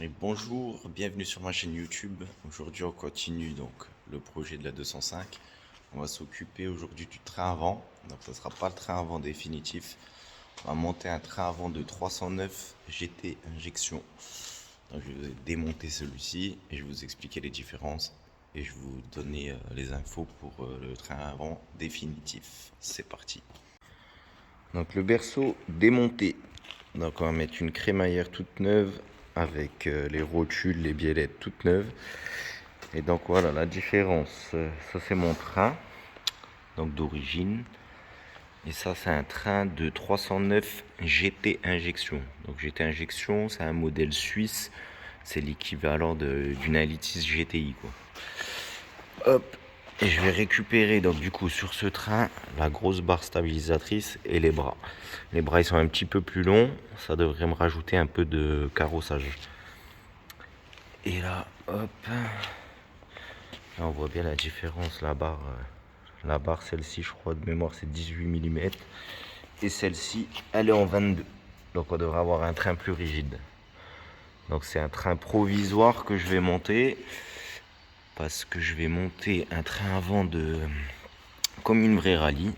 Et bonjour, bienvenue sur ma chaîne YouTube. Aujourd'hui on continue donc le projet de la 205. On va s'occuper aujourd'hui du train avant. Donc ce ne sera pas le train avant définitif. On va monter un train avant de 309 GT injection. Donc je vais démonter celui-ci et je vais vous expliquer les différences. Et je vais vous donner les infos pour le train avant définitif. C'est parti. Donc le berceau démonté. Donc on va mettre une crémaillère toute neuve avec les rotules, les biellettes toutes neuves. Et donc voilà la différence. Ça c'est mon train, donc d'origine. Et ça c'est un train de 309 GT injection. Donc GT injection, c'est un modèle suisse. C'est l'équivalent d'une 1.6 GTI quoi. Hop. Et je vais récupérer donc du coup sur ce train la grosse barre stabilisatrice et les bras. Les bras ils sont un petit peu plus longs, ça devrait me rajouter un peu de carrossage. Et là, hop, là on voit bien la différence, la barre celle-ci je crois de mémoire c'est 18 mm et celle-ci elle est en 22. Donc on devrait avoir un train plus rigide. Donc c'est un train provisoire que je vais monter. Parce que je vais monter un train avant comme une vraie rallye.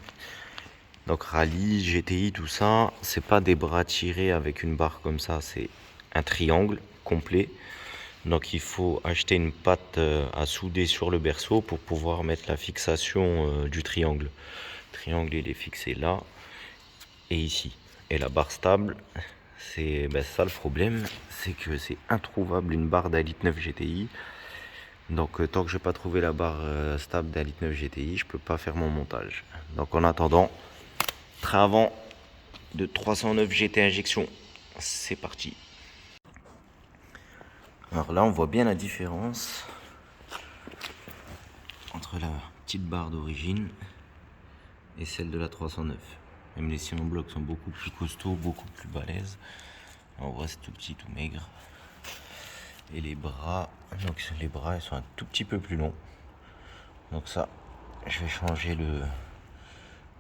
Donc rallye, GTI, tout ça, c'est pas des bras tirés avec une barre comme ça, c'est un triangle complet. Donc il faut acheter une patte à souder sur le berceau pour pouvoir mettre la fixation du triangle. Le triangle il est fixé là et ici. Et la barre stable, c'est ça le problème, c'est que c'est introuvable une barre d'un litre 9 GTI. Donc tant que je n'ai pas trouvé la barre stable d'un litre 9 GTI, je peux pas faire mon montage. Donc en attendant, train avant de 309 GT injection, c'est parti. Alors là on voit bien la différence entre la petite barre d'origine et celle de la 309. Même les sillons blocs sont beaucoup plus costauds, beaucoup plus balèzes. On voit c'est tout petit, tout maigre. Et les bras, donc les bras ils sont un tout petit peu plus longs. Donc ça, je vais changer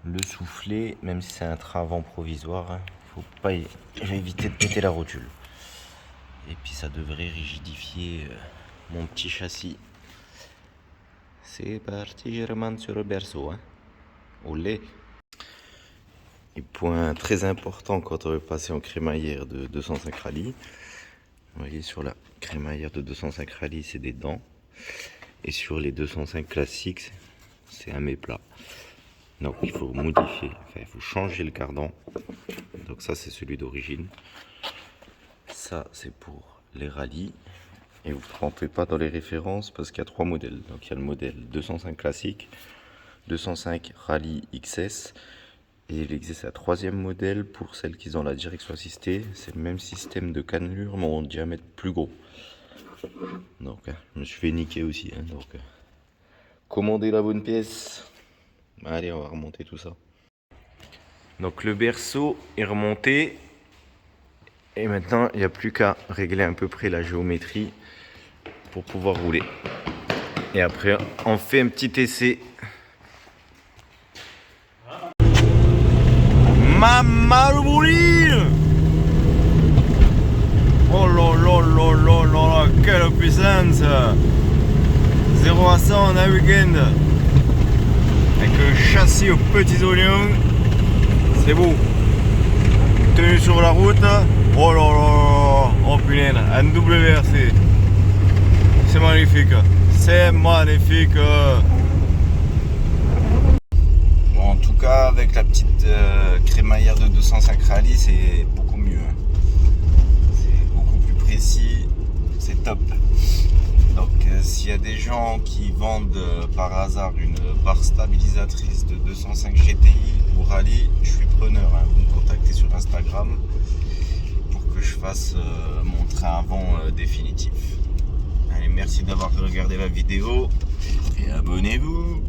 le soufflet, même si c'est un train avant provisoire. Hein, faut pas, je vais éviter de péter la rotule. Et puis ça devrait rigidifier mon petit châssis. C'est parti, je remonte sur le berceau. Hein. Olé. Et point très important quand on veut passer en crémaillère de 205 rallye. Vous voyez sur la crémaillère de 205 rallye, c'est des dents. Et sur les 205 classiques, c'est un méplat. Donc il faut modifier, enfin, il faut changer le cardan. Donc ça c'est celui d'origine. Ça c'est pour les rallyes. Et vous ne trompez pas dans les références parce qu'il y a trois modèles. Donc il y a le modèle 205 classique, 205 rallye XS. Et il existe un troisième modèle pour celles qui ont la direction assistée. C'est le même système de cannelure mais en diamètre plus gros. Donc je me suis fait niquer aussi. Hein, donc commandez la bonne pièce. Allez, on va remonter tout ça. Donc le berceau est remonté. Et maintenant, il n'y a plus qu'à régler à peu près la géométrie pour pouvoir rouler. Et après, on fait un petit essai. Mamma le bouline! Oh là là là là là là, quelle puissance! 0 à 100 en un week-end. Avec le châssis aux petits oignons. C'est beau. Tenue sur la route. Oh là là, oh punaise, un WRC. C'est magnifique. C'est magnifique. Bon, en tout cas, avec la petite crémaillère de 205 rallye, c'est beaucoup mieux. Hein. C'est beaucoup plus précis. C'est top. Donc s'il y a des gens qui vendent par hasard une barre stabilisatrice de 205 GTI ou rallye, je suis preneur. Hein. Vous me contactez sur Instagram pour que je fasse mon train avant définitif. Allez, merci d'avoir regardé la vidéo et abonnez-vous.